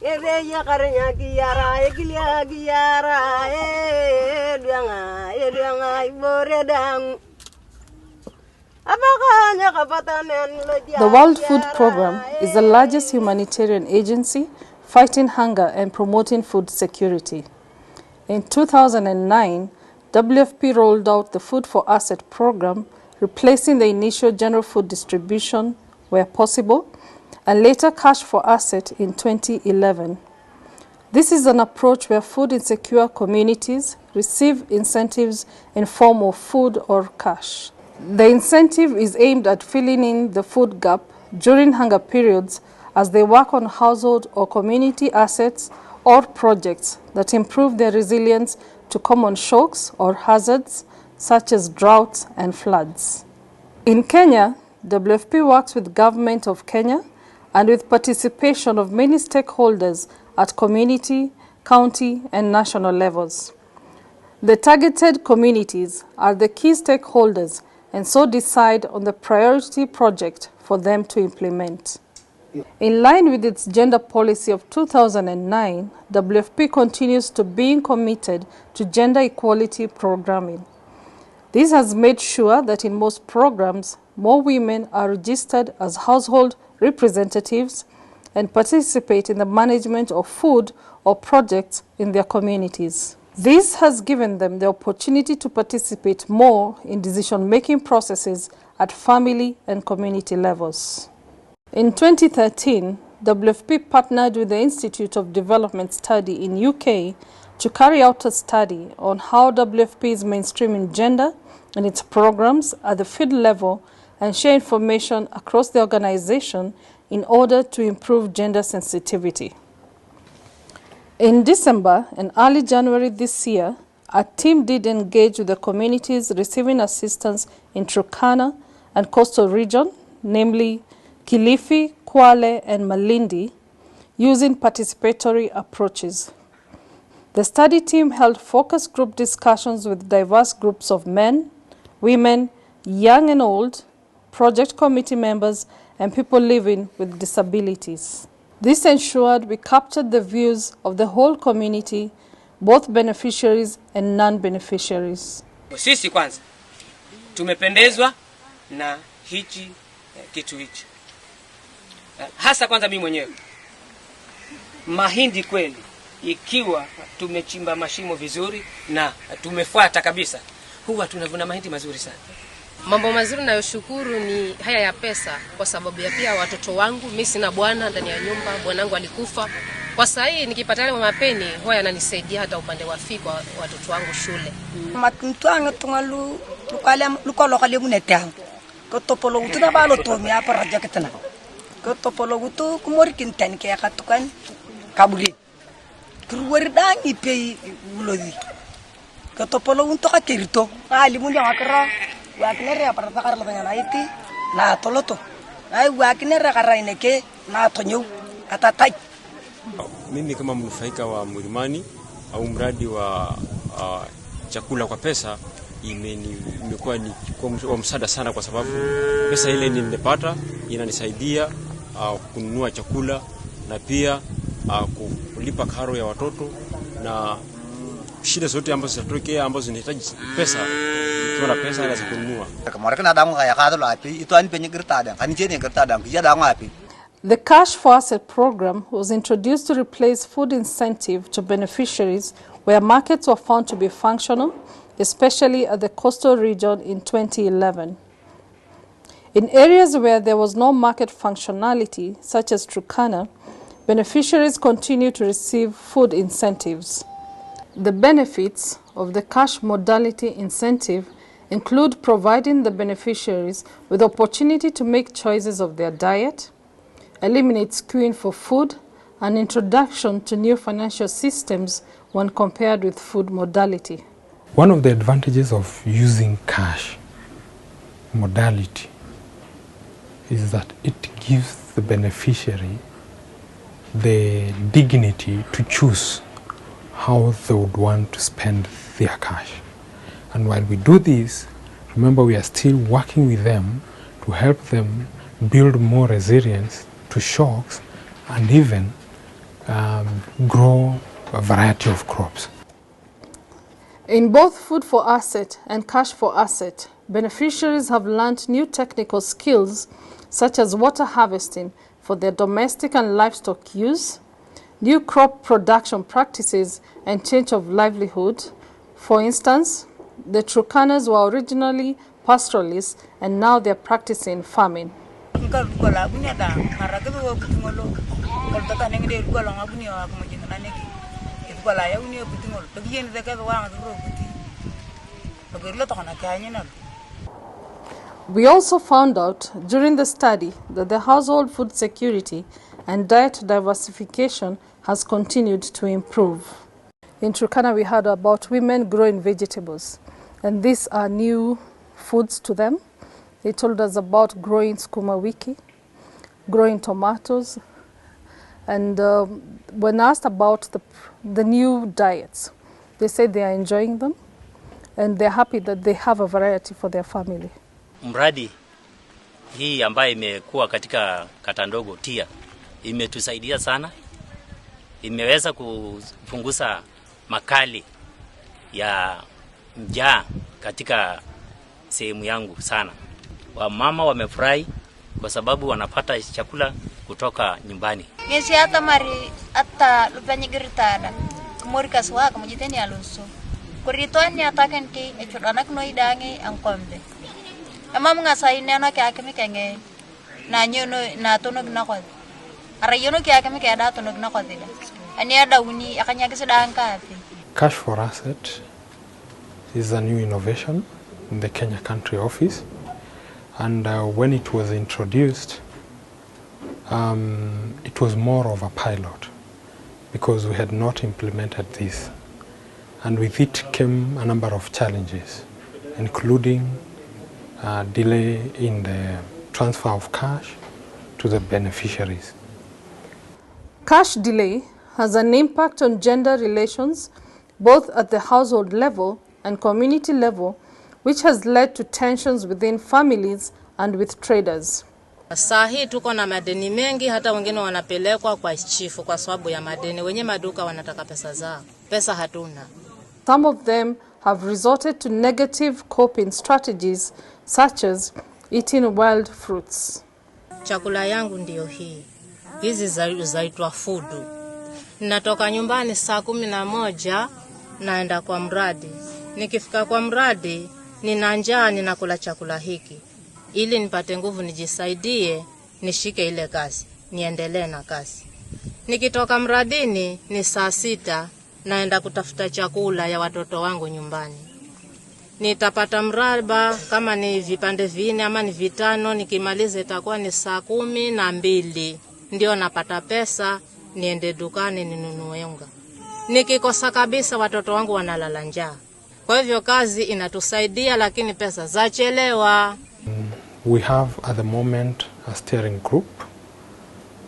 The World Food Programme is the largest humanitarian agency fighting hunger and promoting food security. In 2009, WFP rolled out the Food for Asset program, replacing the initial general food distribution where possible, and later Cash for Asset in 2011. This is an approach where food insecure communities receive incentives in form of food or cash. The incentive is aimed at filling in the food gap during hunger periods as they work on household or community assets or projects that improve their resilience to common shocks or hazards such as droughts and floods. In Kenya, WFP works with the Government of Kenya and with participation of many stakeholders at community, county, and national levels. The targeted communities are the key stakeholders and so decide on the priority project for them to implement. In line with its gender policy of 2009, WFP continues to be committed to gender equality programming. This has made sure that in most programs, more women are registered as household representatives and participate in the management of food or projects in their communities. This has given them the opportunity to participate more in decision-making processes at family and community levels. In 2013, WFP partnered with the Institute of Development Study in UK to carry out a study on how WFP is mainstreaming gender in its programs at the field level and share information across the organization in order to improve gender sensitivity. In December and early January this year, our team did engage with the communities receiving assistance in Turkana and coastal region, namely Kilifi, Kwale, and Malindi, using participatory approaches. The study team held focus group discussions with diverse groups of men, women, young and old, project committee members, and people living with disabilities. This ensured we captured the views of the whole community, both beneficiaries and non-beneficiaries. Sisi kwanza tumependezwa na hichi kitu hichi. Hasa kwanza mimi mwenyewe. Mahindi kweli ikiwa tumechimba mashimo vizuri na tumefuata kabisa, huwa tunavuna mahindi mazuri sana. Mambo mazuri nayoshukuru ni haya ya pesa, kwa sababu ya pia watoto wangu, mimi sina bwana ndani ya nyumba, bwanangu alikufa. Kwa sasa hii nikipata ile mapeni huwa yananisaidia hata upande wa fika watoto wangu shule. Matutwana tungalu lukalo kale munetang. Ko topolo utuna balo to mi apa raja ketana. Ko topolo utu kumorikin tan ke akatukan kabuli. Kurwerda ipe ulodi. Ko topolo unto ka kerito. Ali mun yang akra wakinere para takar la banyana iti na toloto. Ai wakinere karaineke na tonyo atatai. Mimi kama mnufaika wa Mlimani au mradi wa chakula kwa pesa imekuwa ni kwa msaada sana, kwa sababu pesa ile nimepata inanisaidia kununua chakula na pia kulipa karo ya watoto na shida zote ambazo zinatokea ambazo zinahitaji pesa. Kuna pesa inaweza kununua. Kama rekana damu kaya kadro lapi itu ani penye gertada kan jeni gertada kija damu api. The Cash for Asset program was introduced to replace food incentive to beneficiaries where markets were found to be functional, especially at the coastal region in 2011. In areas where there was no market functionality, such as Turkana, beneficiaries continue to receive food incentives. The benefits of the cash modality incentive include providing the beneficiaries with the opportunity to make choices of their diet, eliminates queuing for food, and introduction to new financial systems when compared with food modality. One of the advantages of using cash modality is that it gives the beneficiary the dignity to choose how they would want to spend their cash. And while we do this, remember we are still working with them to help them build more resilience to shocks and even grow a variety of crops. In both Food for Asset and Cash for Asset, beneficiaries have learned new technical skills such as water harvesting for their domestic and livestock use, new crop production practices and change of livelihood. For instance, the Turkanas were originally pastoralists and now they are practicing farming. We also found out during the study that the household food security and diet diversification has continued to improve. In Turkana, we heard about women growing vegetables, and these are new foods to them. They told us about growing skuma wiki, growing tomatoes, and when asked about the new diets, they said they are enjoying them and they're happy that they have a variety for their family. Mradi hii ambayo imekuwa katika kata ndogo Tia imetusaidia sana, imeweza kupunguza makali ya njaa katika sehemu yangu sana. Wamama wamefurahi kwa sababu wanapata chakula kutoka nyumbani. Ngesi hata mari hata lupanya giritada kumuri kaswa kamujiteni aluso kuritoani atakenti echodanak no idangi angkombe amam ngasai neno kya kemikenge na nyono na tono gnakwa arayono kya kemike da tono gnakwa dida ani ada uni akanya kisedanka afi. Cash for Asset is a new innovation in the Kenya Country Office, and when it was introduced, it was more of a pilot because we had not implemented this, and with it came a number of challenges, including delay in the transfer of cash to the beneficiaries. Cash delay has an impact on gender relations both at the household level and community level, which has led to tensions within families and with traders. Saa hii tuko na madeni mengi, hata wengine wanapelekwa kwa chifu kwa sababu ya madeni. Wenye maduka wanataka pesa zao. Pesa hatuna. Some of them have resorted to negative coping strategies such as eating wild fruits. Chakula yangu ndio hii. Hizi zaitwa fudu. Natoka nyumbani saa 11 naenda kwa mradi. Nikifika kwa mradi, nina njaa ninakula chakula hiki. Ili nipate nguvu nijisaidie, nishike ile kazi, niendelee na kazi. Nikitoka mradini ni saa 6 naenda kutafuta chakula ya watoto wangu nyumbani. Nitapata mraba kama ni vipande 4 ama ni 5, nikimaliza itakuwa ni saa 12. Ndio napata pesa niende dukani ninunue unga. Nikikosa kabisa watoto wangu wanalala njaa. Kwa hivyo kazi inatusaidia lakini pesa zachelewa. We have at the moment a steering group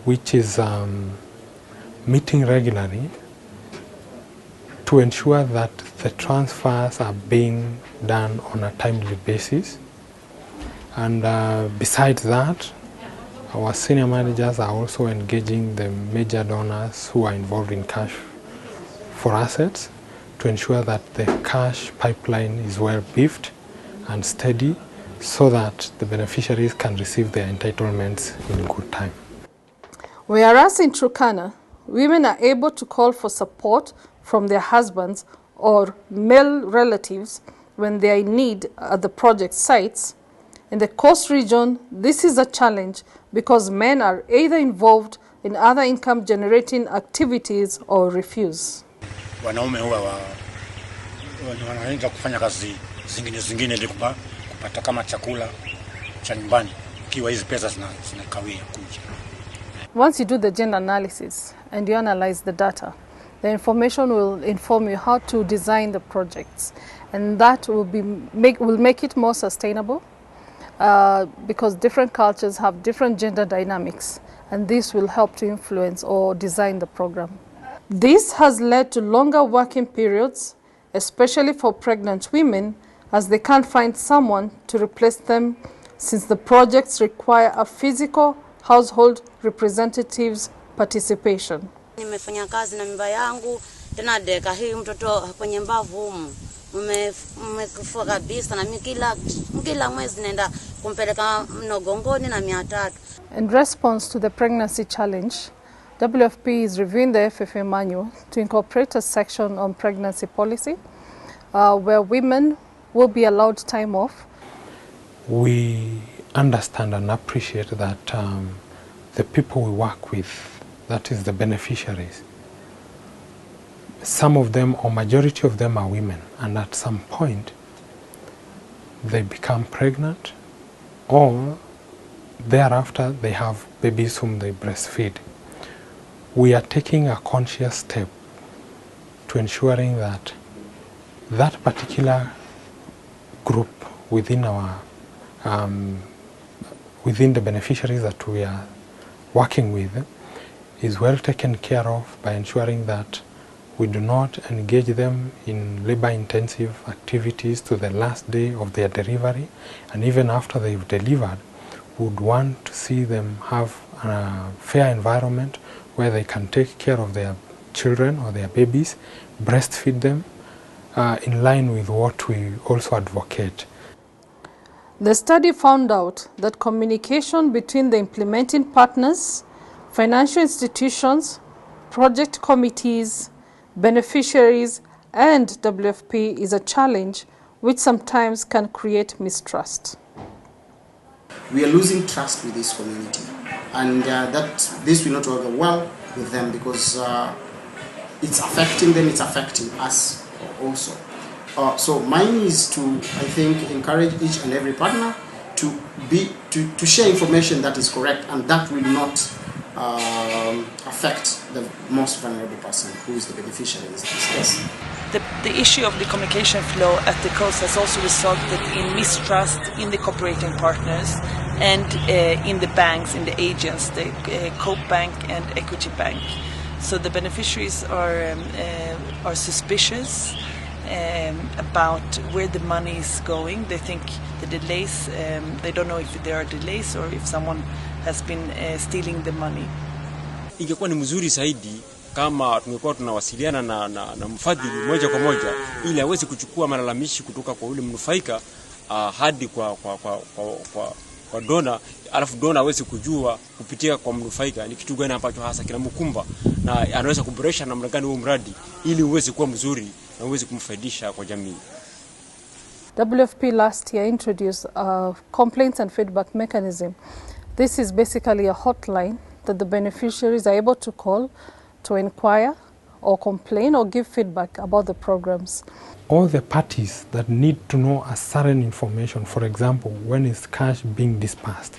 which is meeting regularly to ensure that the transfers are being done on a timely basis. And besides that, our senior managers are also engaging the major donors who are involved in Cash for Assets to ensure that the cash pipeline is well beefed and steady so that the beneficiaries can receive their entitlements in good time. Whereas in Turkana, women are able to call for support from their husbands or male relatives when they are in need at the project sites, in the coast region, this is a challenge because men are either involved in other income generating activities or refuse. Wanaume huwa wanaanza kufanya kazi zingine ili kupata kama chakula cha nyumbani kiwa hizi pesa zinakawia kuja. Once you do the gender analysis and you analyze the data, the information will inform you how to design the projects, and that will make it more sustainable because different cultures have different gender dynamics, and this will help to influence or design the program. This has led to longer working periods, especially for pregnant women, as they can't find someone to replace them since the projects require a physical household representative's participation. Nimefanya kazi na mimba yangu, tena deka hii mtoto kwenye mbavu humu. Mmekufua kabisa na mimi kila mwezi naenda kumpeleka mnogongoni na 300. In response to the pregnancy challenge, WFP is reviewing the FFA manual to incorporate a section on pregnancy policy where women will be allowed time off. We understand and appreciate that the people we work with, that is the beneficiaries, some of them or majority of them are women, and at some point they become pregnant or thereafter they have babies whom they breastfeed. We are taking a conscious step to ensuring that that particular group within our within the beneficiaries that we are working with is well taken care of by ensuring that we do not engage them in labor-intensive activities to the last day of their delivery, and even after they've delivered, we would want to see them have a fair environment where they can take care of their children or their babies, breastfeed them, in line with what we also advocate. The study found out that communication between the implementing partners, financial institutions, project committees, beneficiaries, and WFP is a challenge which sometimes can create mistrust. We are losing trust with this community, and that this will not work well with them because it's affecting them, it's affecting us also. So mine is to, I think, encourage each and every partner to share information that is correct and that will not affect the most vulnerable person, who is the beneficiary in this case. The issue of the communication flow at the coast has also resulted in mistrust in the cooperating partners and in the banks, in the agents, the Coop Bank and Equity Bank. So the beneficiaries are suspicious about where the money is going. They think the delays, they don't know if there are delays or if someone has been stealing the money. Ingekuwa ni mzuri zaidi kama tungekuwa tunawasiliana na mfadhili moja kwa moja ili aweze kuchukua malalamishi kutoka kwa yule mnufaika hadi kwa dona, alafu dona aweze kujua kupitia kwa mnufaika ni kitu gani ambacho hasa kinamkumba na anaweza kuboresha namna gani huo mradi ili uweze kuwa mzuri na uweze kumfaidisha kwa jamii. WFP last year introduced a complaints and feedback mechanism. This is basically a hotline that the beneficiaries are able to call to inquire or complain or give feedback about the programs. All the parties that need to know a certain information, for example, when is cash being dispersed,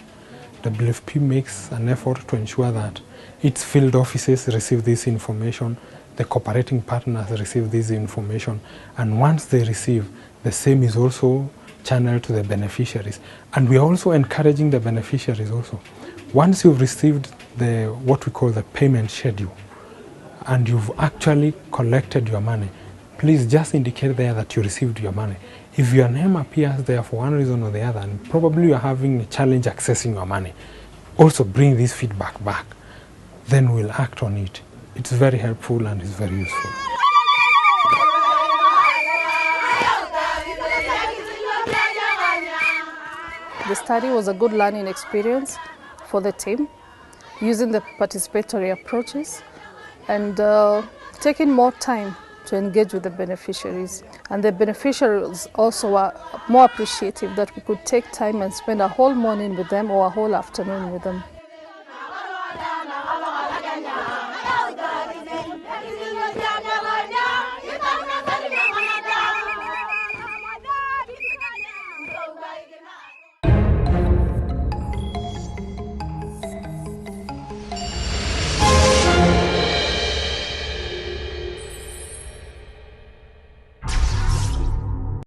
WFP makes an effort to ensure that its field offices receive this information, the cooperating partners receive this information, and once they receive, the same is also channeled to the beneficiaries. And we are also encouraging the beneficiaries also. Once you've received what we call the payment schedule, and you've actually collected your money, please just indicate there that you received your money. If your name appears there for one reason or the other, and probably you're having a challenge accessing your money, also bring this feedback back. Then we'll act on it. It's very helpful and it's very useful. The study was a good learning experience for the team, using the participatory approaches and taking more time to engage with the beneficiaries. And the beneficiaries also were more appreciative that we could take time and spend a whole morning with them or a whole afternoon with them.